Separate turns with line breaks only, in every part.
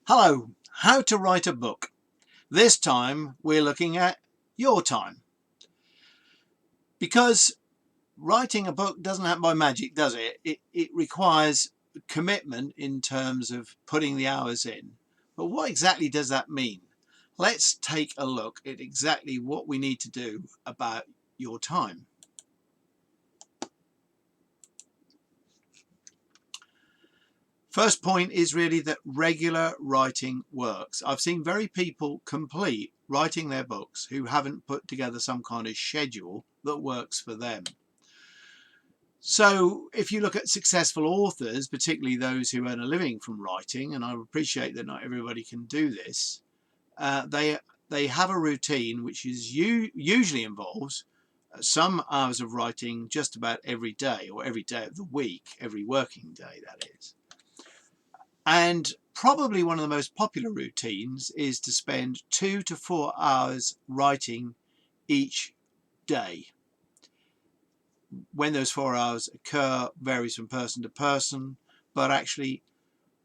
Hello, how to write a book. This time we're looking at your time. Because writing a book doesn't happen by magic, does it? It requires commitment in terms of putting the hours in. But what exactly does that mean? Let's take a look at exactly what we need to do about your time. First point is really that regular writing works. I've seen very people complete writing their books who haven't put together some kind of schedule that works for them. So if you look at successful authors, particularly those who earn a living from writing, and I appreciate that not everybody can do this, they have a routine which is usually involves some hours of writing just about every day, or every day of the week, every working day, that is. And probably one of the most popular routines is to spend 2 to 4 hours writing each day. When those 4 hours occur varies from person to person, but actually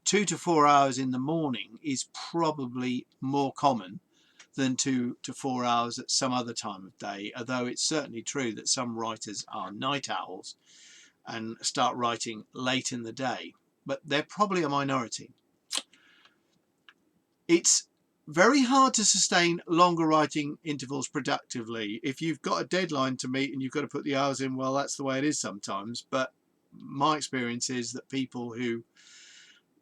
2 to 4 hours in the morning is probably more common than 2 to 4 hours at some other time of day, although it's certainly true that some writers are night owls and start writing late in the day, but they're probably a minority. It's very hard to sustain longer writing intervals productively. If you've got a deadline to meet and you've got to put the hours in, well, that's the way it is sometimes. But my experience is that people who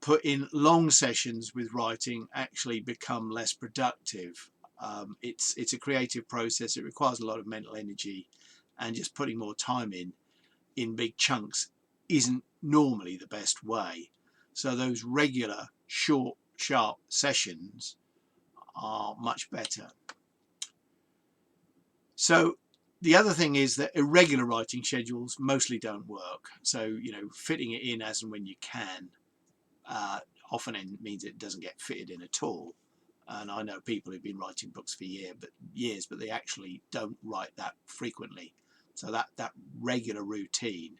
put in long sessions with writing actually become less productive. It's a creative process. It requires a lot of mental energy, and just putting more time in big chunks isn't normally the best way. So those regular, short, sharp sessions are much better. So the other thing is that irregular writing schedules mostly don't work. So, fitting it in as and when you can often means it doesn't get fitted in at all. And I know people who've been writing books for years, but they actually don't write that frequently. So that regular routine,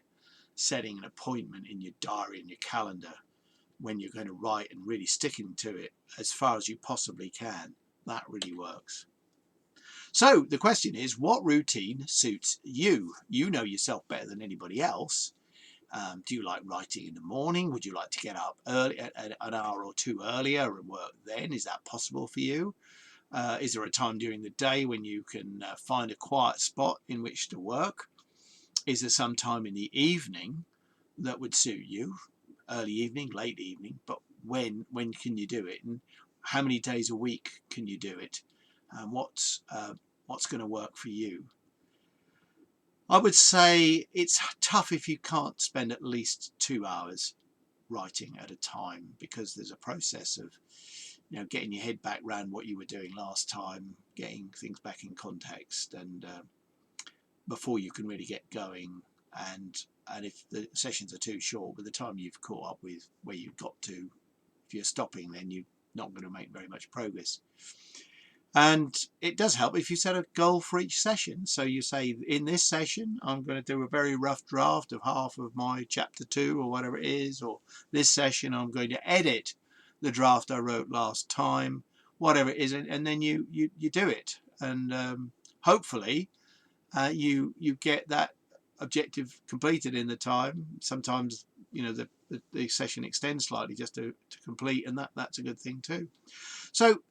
setting an appointment in your diary and your calendar when you're going to write and really sticking to it as far as you possibly can, that really works. So the question is, what routine suits you? You know yourself better than anybody else. Do you like writing in the morning? Would you like to get up early, an hour or two earlier and work then? Is that possible for you? Is there a time during the day when you can find a quiet spot in which to work? Is there some time in the evening that would suit you? Early evening, late evening, but when can you do it, and how many days a week can you do it, and what's going to work for you? I would say it's tough if you can't spend at least 2 hours writing at a time, because there's a process of getting your head back around what you were doing last time, getting things back in context, and before you can really get going. And if the sessions are too short, by the time you've caught up with where you've got to, if you're stopping, then you're not going to make very much progress. And it does help if you set a goal for each session. So you say, in this session, I'm going to do a very rough draft of half of my chapter 2 or whatever it is, or this session I'm going to edit the draft I wrote last time, whatever it is, and then you do it. And hopefully you get that objective completed in the time. Sometimes the session extends slightly just to complete, and that's a good thing too. So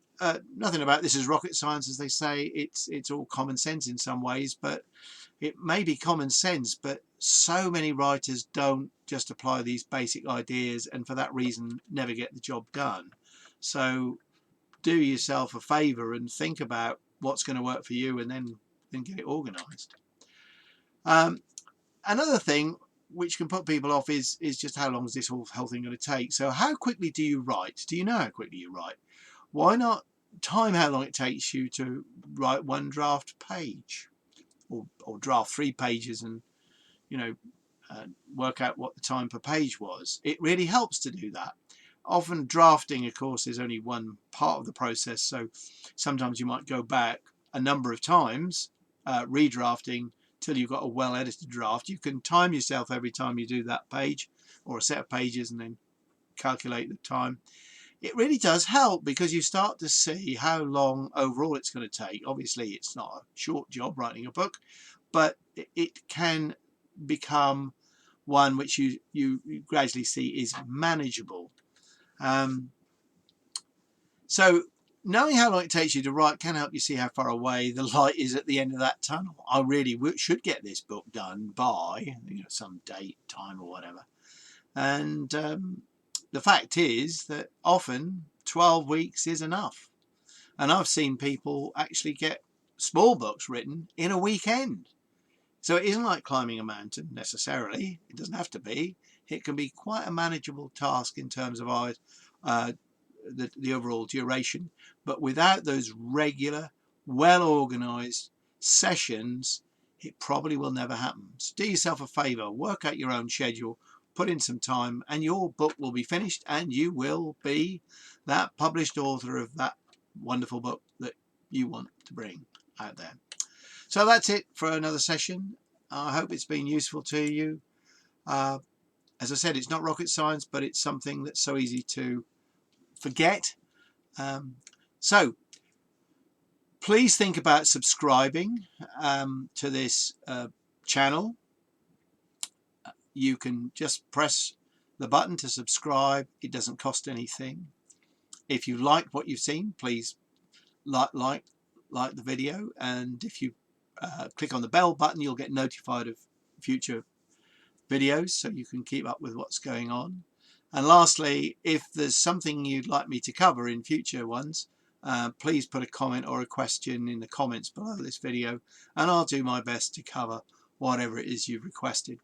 nothing about this is rocket science, as they say. It's all common sense in some ways, but it may be common sense, but so many writers don't just apply these basic ideas, and for that reason never get the job done. So do yourself a favor and think about what's going to work for you, and then get it organized. Another thing which can put people off is just how long is this whole thing going to take. So how quickly do you write? Do you know how quickly you write? Why not time how long it takes you to write one draft page, or draft 3 pages, and work out what the time per page was. It really helps to do that. Often drafting, of course, is only one part of the process, so sometimes you might go back a number of times redrafting till you've got a well-edited draft. You can time yourself every time you do that page or a set of pages, and then calculate the time. it really does help, because you start to see how long overall it's going to take. Obviously, it's not a short job writing a book, but it can become one which you gradually see is manageable. So knowing how long it takes you to write can help you see how far away the light is at the end of that tunnel. I really should get this book done by some date, time, or whatever. And the fact is that often 12 weeks is enough. And I've seen people actually get small books written in a weekend. So it isn't like climbing a mountain necessarily. It doesn't have to be. It can be quite a manageable task in terms of the overall duration. But without those regular, well-organised sessions, it probably will never happen. So do yourself a favour, work out your own schedule, put in some time, and your book will be finished, and you will be that published author of that wonderful book that you want to bring out there. So that's it for another session. I hope it's been useful to you. As I said, it's not rocket science, but it's something that's so easy to forget. So please think about subscribing to this channel. You can just press the button to subscribe. It doesn't cost anything. If you like what you've seen, please like the video, and if you click on the bell button, you'll get notified of future videos, so you can keep up with what's going on. And lastly, if there's something you'd like me to cover in future ones, please put a comment or a question in the comments below this video, and I'll do my best to cover whatever it is you've requested.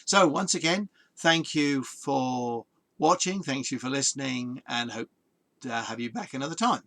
So once again, thank you for watching, thank you for listening, and hope to have you back another time.